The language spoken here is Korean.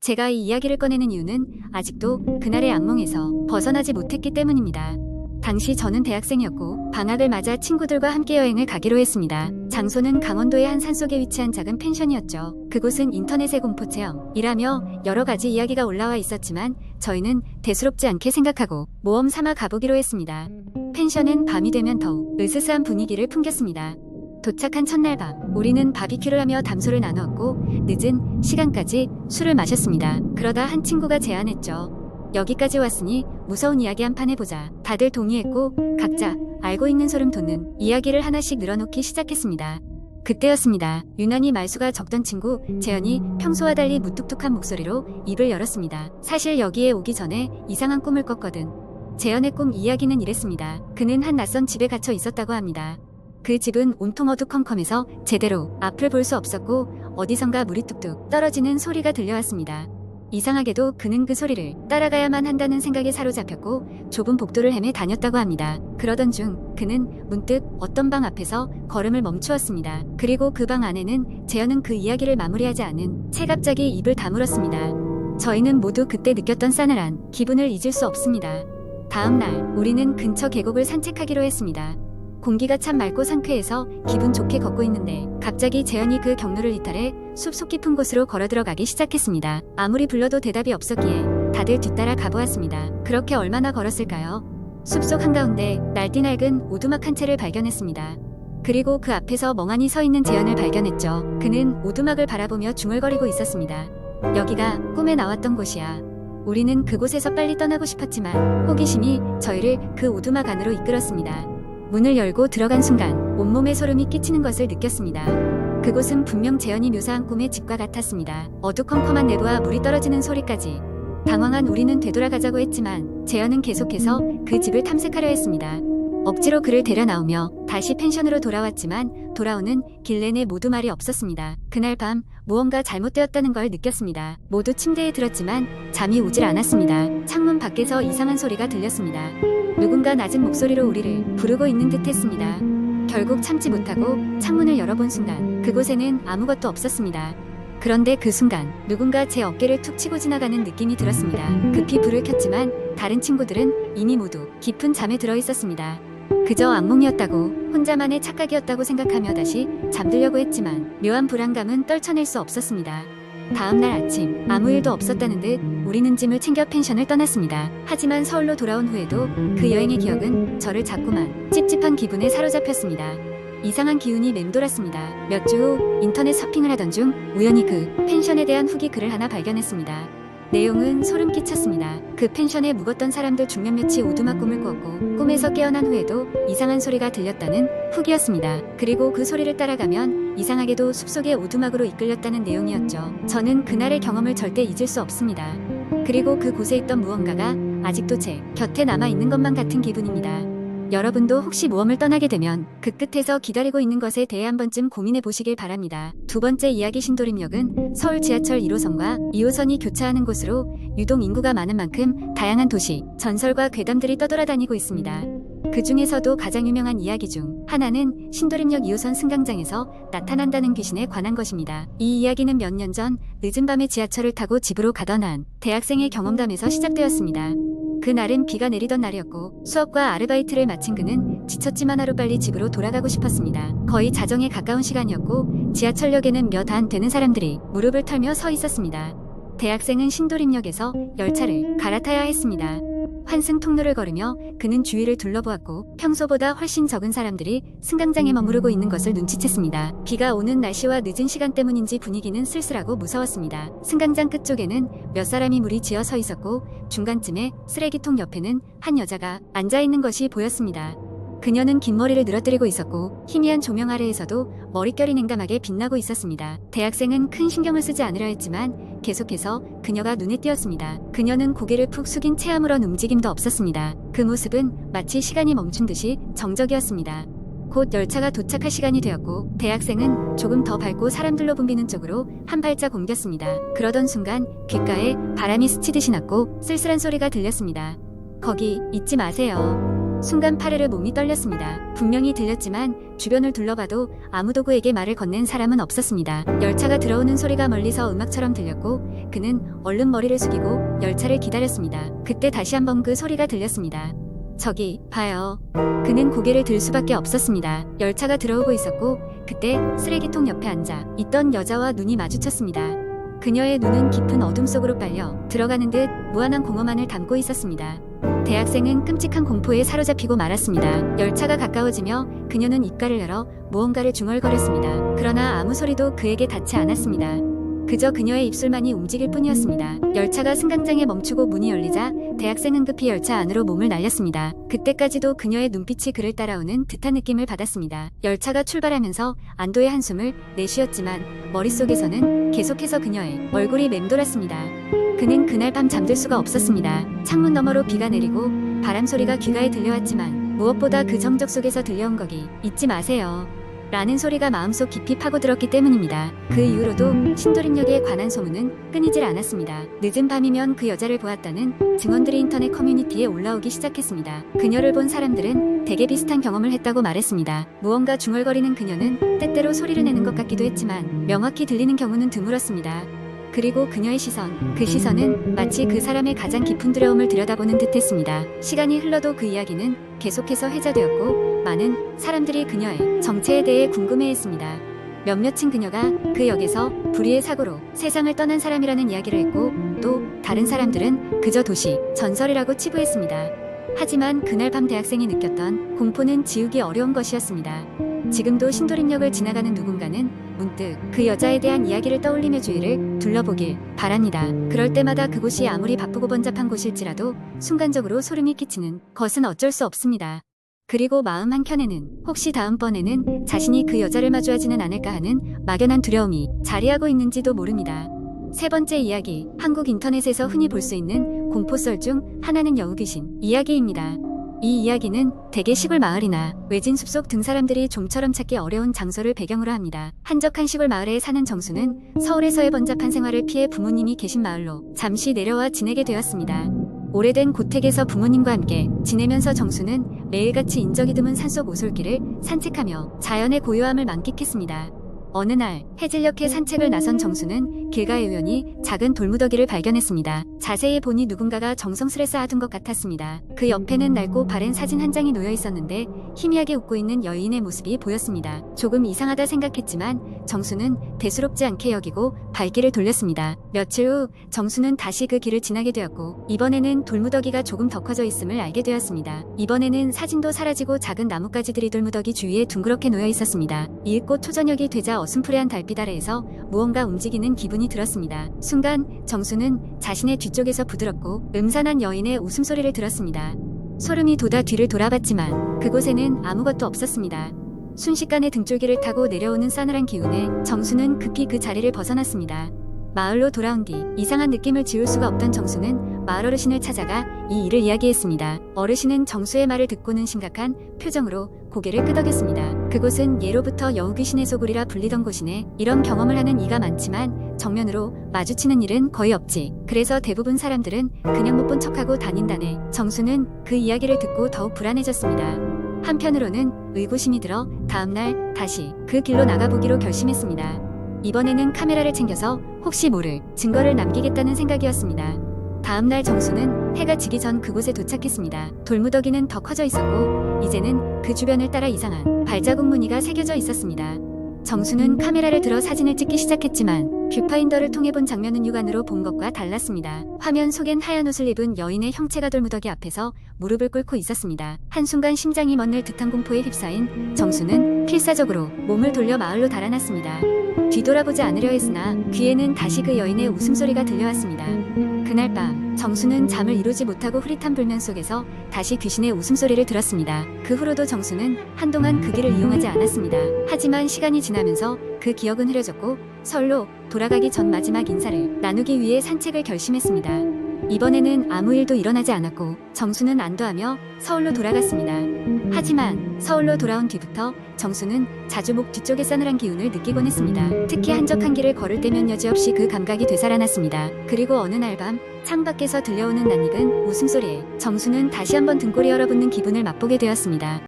제가 이 이야기를 꺼내는 이유는 아직도 그날의 악몽에서 벗어나지 못했기 때문입니다. 당시 저는 대학생이었고 방학을 맞아 친구들과 함께 여행을 가기로 했습니다. 장소는 강원도의 한 산속에 위치한 작은 펜션이었죠. 그곳은 인터넷의 공포체험이라며 여러 가지 이야기가 올라와 있었지만 저희는 대수롭지 않게 생각하고 모험 삼아 가보기로 했습니다. 펜션은 밤이 되면 더욱 으스스한 분위기를 풍겼습니다. 도착한 첫날 밤, 우리는 바비큐를 하며 담소를 나누었고 늦은 시간까지 술을 마셨습니다. 그러다 한 친구가 제안했죠. 여기까지 왔으니 무서운 이야기 한 판 해보자. 다들 동의했고 각자 알고 있는 소름 돋는 이야기를 하나씩 늘어놓기 시작했습니다. 그때였습니다. 유난히 말수가 적던 친구 재현이 평소와 달리 무뚝뚝한 목소리로 입을 열었습니다. 사실 여기에 오기 전에 이상한 꿈을 꿨거든. 재현의 꿈 이야기는 이랬습니다. 그는 한 낯선 집에 갇혀 있었다고 합니다. 그 집은 온통 어두컴컴해서 제대로 앞을 볼 수 없었고 어디선가 물이 뚝뚝 떨어지는 소리가 들려왔습니다. 이상하게도 그는 그 소리를 따라가야만 한다는 생각에 사로잡혔고 좁은 복도를 헤매 다녔다고 합니다. 그러던 중 그는 문득 어떤 방 앞에서 걸음을 멈추었습니다. 그리고 그 방 안에는 재현은 그 이야기를 마무리하지 않은 채 갑자기 입을 다물었습니다. 저희는 모두 그때 느꼈던 싸늘한 기분을 잊을 수 없습니다. 다음 날 우리는 근처 계곡을 산책하기로 했습니다. 공기가 참 맑고 상쾌해서 기분 좋게 걷고 있는데 갑자기 재현이 그 경로를 이탈해 숲속 깊은 곳으로 걸어 들어가기 시작했습니다. 아무리 불러도 대답이 없었기에 다들 뒤따라 가보았습니다. 그렇게 얼마나 걸었을까요? 숲속 한가운데 날뛰날근 오두막 한 채를 발견했습니다. 그리고 그 앞에서 멍하니 서 있는 재현을 발견했죠. 그는 오두막을 바라보며 중얼거리고 있었습니다. 여기가 꿈에 나왔던 곳이야. 우리는 그곳에서 빨리 떠나고 싶었지만 호기심이 저희를 그 오두막 안으로 이끌었습니다. 문을 열고 들어간 순간 온몸에 소름이 끼치는 것을 느꼈습니다. 그곳은 분명 재현이 묘사한 꿈의 집과 같았습니다. 어두컴컴한 내부와 물이 떨어지는 소리까지. 당황한 우리는 되돌아가자고 했지만 재현은 계속해서 그 집을 탐색하려 했습니다. 억지로 그를 데려 나오며 다시 펜션으로 돌아왔지만 돌아오는 길 내내 모두 말이 없었습니다. 그날 밤 무언가 잘못되었다는 걸 느꼈습니다. 모두 침대에 들었지만 잠이 오질 않았습니다. 창문 밖에서 이상한 소리가 들렸습니다. 누군가 낮은 목소리로 우리를 부르고 있는 듯 했습니다. 결국 참지 못하고 창문을 열어본 순간 그곳에는 아무것도 없었습니다. 그런데 그 순간 누군가 제 어깨를 툭 치고 지나가는 느낌이 들었습니다. 급히 불을 켰지만 다른 친구들은 이미 모두 깊은 잠에 들어 있었습니다. 그저 악몽이었다고 혼자만의 착각이었다고 생각하며 다시 잠들려고 했지만 묘한 불안감은 떨쳐낼 수 없었습니다. 다음날 아침 아무 일도 없었다는 듯 우리는 짐을 챙겨 펜션을 떠났습니다. 하지만 서울로 돌아온 후에도 그 여행의 기억은 저를 자꾸만 찝찝한 기분에 사로잡혔습니다. 이상한 기운이 맴돌았습니다. 몇 주 후 인터넷 서핑을 하던 중 우연히 그 펜션에 대한 후기 글을 하나 발견했습니다. 내용은 소름 끼쳤습니다. 그 펜션에 묵었던 사람들 중 몇몇이 오두막 꿈을 꾸었고 꿈에서 깨어난 후에도 이상한 소리가 들렸다는 후기였습니다. 그리고 그 소리를 따라가면 이상하게도 숲속의 오두막으로 이끌렸다는 내용이었죠. 저는 그날의 경험을 절대 잊을 수 없습니다. 그리고 그곳에 있던 무언가가 아직도 제 곁에 남아있는 것만 같은 기분입니다. 여러분도 혹시 모험을 떠나게 되면 그 끝에서 기다리고 있는 것에 대해 한 번쯤 고민해 보시길 바랍니다. 두 번째 이야기 신도림역은 서울 지하철 1호선과 2호선이 교차하는 곳으로 유동 인구가 많은 만큼 다양한 도시, 전설과 괴담들이 떠돌아다니고 있습니다. 그 중에서도 가장 유명한 이야기 중 하나는 신도림역 2호선 승강장에서 나타난다는 귀신에 관한 것입니다. 이 이야기는 몇 년 전 늦은 밤에 지하철을 타고 집으로 가던 한 대학생의 경험담에서 시작되었습니다. 그날은 비가 내리던 날이었고 수업과 아르바이트를 마친 그는 지쳤지만 하루빨리 집으로 돌아가고 싶었습니다. 거의 자정에 가까운 시간이었고 지하철역에는 몇 안 되는 사람들이 무릎을 털며 서 있었습니다. 대학생은 신도림역에서 열차를 갈아타야 했습니다. 환승 통로를 걸으며 그는 주위를 둘러보았고 평소보다 훨씬 적은 사람들이 승강장에 머무르고 있는 것을 눈치챘습니다. 비가 오는 날씨와 늦은 시간 때문인지 분위기는 쓸쓸하고 무서웠습니다. 승강장 끝쪽에는 몇 사람이 무리지어 서 있었고 중간쯤에 쓰레기통 옆에는 한 여자가 앉아있는 것이 보였습니다. 그녀는 긴 머리를 늘어뜨리고 있었고 희미한 조명 아래에서도 머릿결이 냉담하게 빛나고 있었습니다. 대학생은 큰 신경을 쓰지 않으려 했지만 계속해서 그녀가 눈에 띄었습니다. 그녀는 고개를 푹 숙인 채 아무런 움직임도 없었습니다. 그 모습은 마치 시간이 멈춘 듯이 정적이었습니다. 곧 열차가 도착할 시간이 되었고 대학생은 조금 더 밝고 사람들로 붐비는 쪽으로 한 발짝 옮겼습니다. 그러던 순간 귓가에 바람이 스치듯이 났고 쓸쓸한 소리가 들렸습니다. 거기 잊지 마세요. 순간 파르르 몸이 떨렸습니다. 분명히 들렸지만 주변을 둘러봐도 아무도 그에게 말을 건넨 사람은 없었습니다. 열차가 들어오는 소리가 멀리서 음악처럼 들렸고 그는 얼른 머리를 숙이고 열차를 기다렸습니다. 그때 다시 한번 그 소리가 들렸습니다. 저기 봐요. 그는 고개를 들 수밖에 없었습니다. 열차가 들어오고 있었고 그때 쓰레기통 옆에 앉아 있던 여자와 눈이 마주쳤습니다. 그녀의 눈은 깊은 어둠 속으로 빨려 들어가는 듯 무한한 공허만을 담고 있었습니다. 대학생은 끔찍한 공포에 사로잡히고 말았습니다. 열차가 가까워지며 그녀는 입가를 열어 무언가를 중얼거렸습니다. 그러나 아무 소리도 그에게 닿지 않았습니다. 그저 그녀의 입술만이 움직일 뿐이었습니다. 열차가 승강장에 멈추고 문이 열리자 대학생은 급히 열차 안으로 몸을 날렸습니다. 그때까지도 그녀의 눈빛이 그를 따라오는 듯한 느낌을 받았습니다. 열차가 출발하면서 안도의 한숨을 내쉬었지만 머릿속에서는 계속해서 그녀의 얼굴이 맴돌았습니다. 그는 그날 밤 잠들 수가 없었습니다. 창문 너머로 비가 내리고 바람 소리가 귀가에 들려왔지만 무엇보다 그 정적 속에서 들려온 거기 잊지 마세요. 라는 소리가 마음속 깊이 파고들었기 때문입니다. 그 이후로도 신도림역에 관한 소문은 끊이질 않았습니다. 늦은 밤이면 그 여자를 보았다는 증언들이 인터넷 커뮤니티에 올라오기 시작했습니다. 그녀를 본 사람들은 대개 비슷한 경험을 했다고 말했습니다. 무언가 중얼거리는 그녀는 때때로 소리를 내는 것 같기도 했지만 명확히 들리는 경우는 드물었습니다. 그리고 그녀의 시선, 그 시선은 마치 그 사람의 가장 깊은 두려움을 들여다보는 듯했습니다. 시간이 흘러도 그 이야기는 계속해서 회자되었고 많은 사람들이 그녀의 정체에 대해 궁금해했습니다. 몇몇은 그녀가 그 역에서 불의의 사고로 세상을 떠난 사람이라는 이야기를 했고 또 다른 사람들은 그저 도시 전설이라고 치부했습니다. 하지만 그날 밤 대학생이 느꼈던 공포는 지우기 어려운 것이었습니다. 지금도 신도림역을 지나가는 누군가는 문득 그 여자에 대한 이야기를 떠올리며 주위를 둘러보길 바랍니다. 그럴 때마다 그곳이 아무리 바쁘고 번잡한 곳일지라도 순간적으로 소름이 끼치는 것은 어쩔 수 없습니다. 그리고 마음 한켠에는 혹시 다음번에는 자신이 그 여자를 마주하지는 않을까 하는 막연한 두려움이 자리하고 있는지도 모릅니다. 세 번째 이야기, 한국 인터넷에서 흔히 볼 수 있는 공포썰 중 하나는 여우귀신 이야기입니다. 이 이야기는 대개 시골 마을이나 외진 숲속 등 사람들이 좀처럼 찾기 어려운 장소를 배경으로 합니다. 한적한 시골 마을에 사는 정수는 서울에서의 번잡한 생활을 피해 부모님이 계신 마을로 잠시 내려와 지내게 되었습니다. 오래된 고택에서 부모님과 함께 지내면서 정수는 매일같이 인적이 드문 산속 오솔길을 산책하며 자연의 고요함을 만끽했습니다. 어느 날 해질녘에 산책을 나선 정수는 길가에 우연히 작은 돌무더기를 발견했습니다. 자세히 보니 누군가가 정성스레 쌓아둔 것 같았습니다. 그 옆에는 낡고 바랜 사진 한 장이 놓여 있었는데 희미하게 웃고 있는 여인의 모습이 보였습니다. 조금 이상하다 생각했지만 정수는 대수롭지 않게 여기고 발길을 돌렸습니다. 며칠 후 정수는 다시 그 길을 지나게 되었고 이번에는 돌무더기가 조금 더 커져 있음을 알게 되었습니다. 이번에는 사진도 사라지고 작은 나뭇가지들이 돌무더기 주위에 둥그렇게 놓여 있었습니다. 이윽고 초저녁이 되자 어슴푸레한 달빛 아래에서 무언가 움직이는 기분이 들었습니다. 순간 정수는 자신의 뒤쪽에서 부드럽고 음산한 여인의 웃음소리를 들었습니다. 소름이 돋아 뒤를 돌아봤지만 그곳에는 아무것도 없었습니다. 순식간에 등줄기를 타고 내려오는 싸늘한 기운에 정수는 급히 그 자리를 벗어났습니다. 마을로 돌아온 뒤 이상한 느낌을 지울 수가 없던 정수는 마을 어르신을 찾아가 이 일을 이야기했습니다. 어르신은 정수의 말을 듣고는 심각한 표정으로 고개를 끄덕였습니다. 그곳은 예로부터 여우귀신의 소굴이라 불리던 곳이네. 이런 경험을 하는 이가 많지만 정면으로 마주치는 일은 거의 없지. 그래서 대부분 사람들은 그냥 못 본 척하고 다닌다네. 정수는 그 이야기를 듣고 더욱 불안해졌습니다. 한편으로는 의구심이 들어 다음날 다시 그 길로 나가보기로 결심했습니다. 이번에는 카메라를 챙겨서 혹시 모를 증거를 남기겠다는 생각이었습니다. 다음날 정수는 해가 지기 전 그곳에 도착했습니다. 돌무더기는 더 커져 있었고 이제는 그 주변을 따라 이상한 발자국 무늬가 새겨져 있었습니다. 정수는 카메라를 들어 사진을 찍기 시작했지만 뷰파인더를 통해 본 장면은 육안으로 본 것과 달랐습니다. 화면 속엔 하얀 옷을 입은 여인의 형체가 돌무더기 앞에서 무릎을 꿇고 있었습니다. 한순간 심장이 멎는 듯한 공포에 휩싸인 정수는 필사적으로 몸을 돌려 마을로 달아났습니다. 뒤돌아보지 않으려 했으나 귀에는 다시 그 여인의 웃음소리가 들려왔습니다. 그날 밤 정수는 잠을 이루지 못하고 흐릿한 불면 속에서 다시 귀신의 웃음소리를 들었습니다. 그 후로도 정수는 한동안 그 길을 이용하지 않았습니다. 하지만 시간이 지나면서 그 기억은 흐려졌고 서울로 돌아가기 전 마지막 인사를 나누기 위해 산책을 결심했습니다. 이번에는 아무 일도 일어나지 않았고 정수는 안도하며 서울로 돌아갔습니다. 하지만 서울로 돌아온 뒤부터 정수는 자주 목 뒤쪽에 싸늘한 기운을 느끼곤 했습니다. 특히 한적한 길을 걸을 때면 여지없이 그 감각이 되살아났습니다. 그리고 어느 날 밤 창밖에서 들려오는 낯익은 웃음소리에 정수는 다시 한번 등골이 얼어붙는 기분을 맛보게 되었습니다.